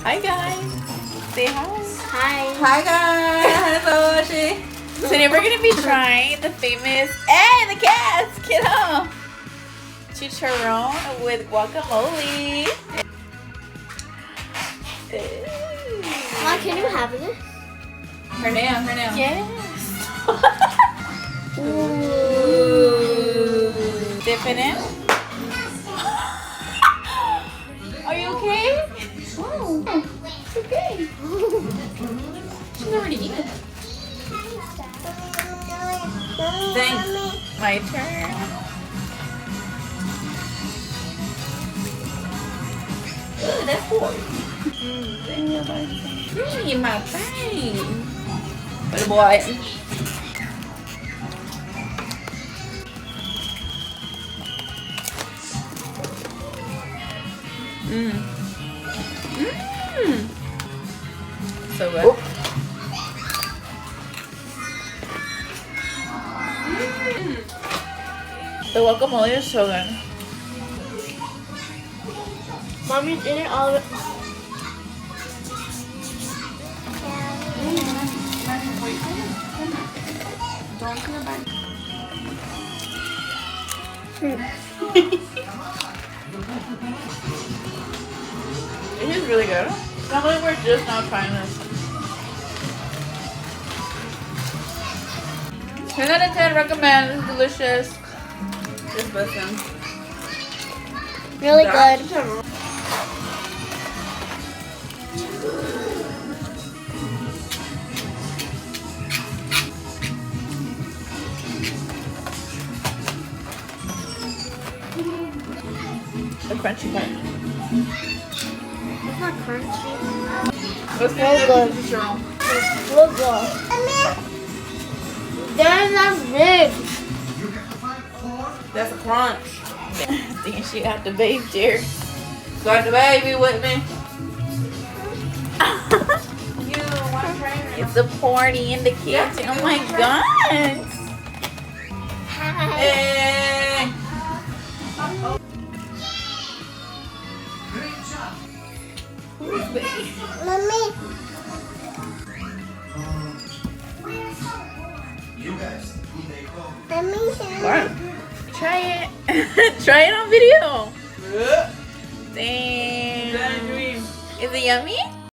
Hi guys. Say hi. Hi. Hi guys. Hello, Ashley. Today we're gonna be trying the famous the cats. Get up. Chicharrón with guacamole. Mom, can you have this? Her nail. Yes. Ooh. Dip it in. Are you okay? Oh, it's okay. She's already eaten. Thanks. My turn. Ooh, that's cool. Hey, my thing. Good boy. So good. The guacamole is so good. Mommy's in it all of it. It is really good. Can't believe we're just now trying this. 10 out of 10 recommend. It's delicious. Just listen. Really good. The crunchy part. It's not crunchy. Let's Real good. Real good. There's not big. That's a crunch. I think she got the baby dear. Got the baby with me. You want to try it? It's a party in the kitchen. Oh my god. Hey. Mommy. What? Try it. Try it on video. Dang. Is it yummy?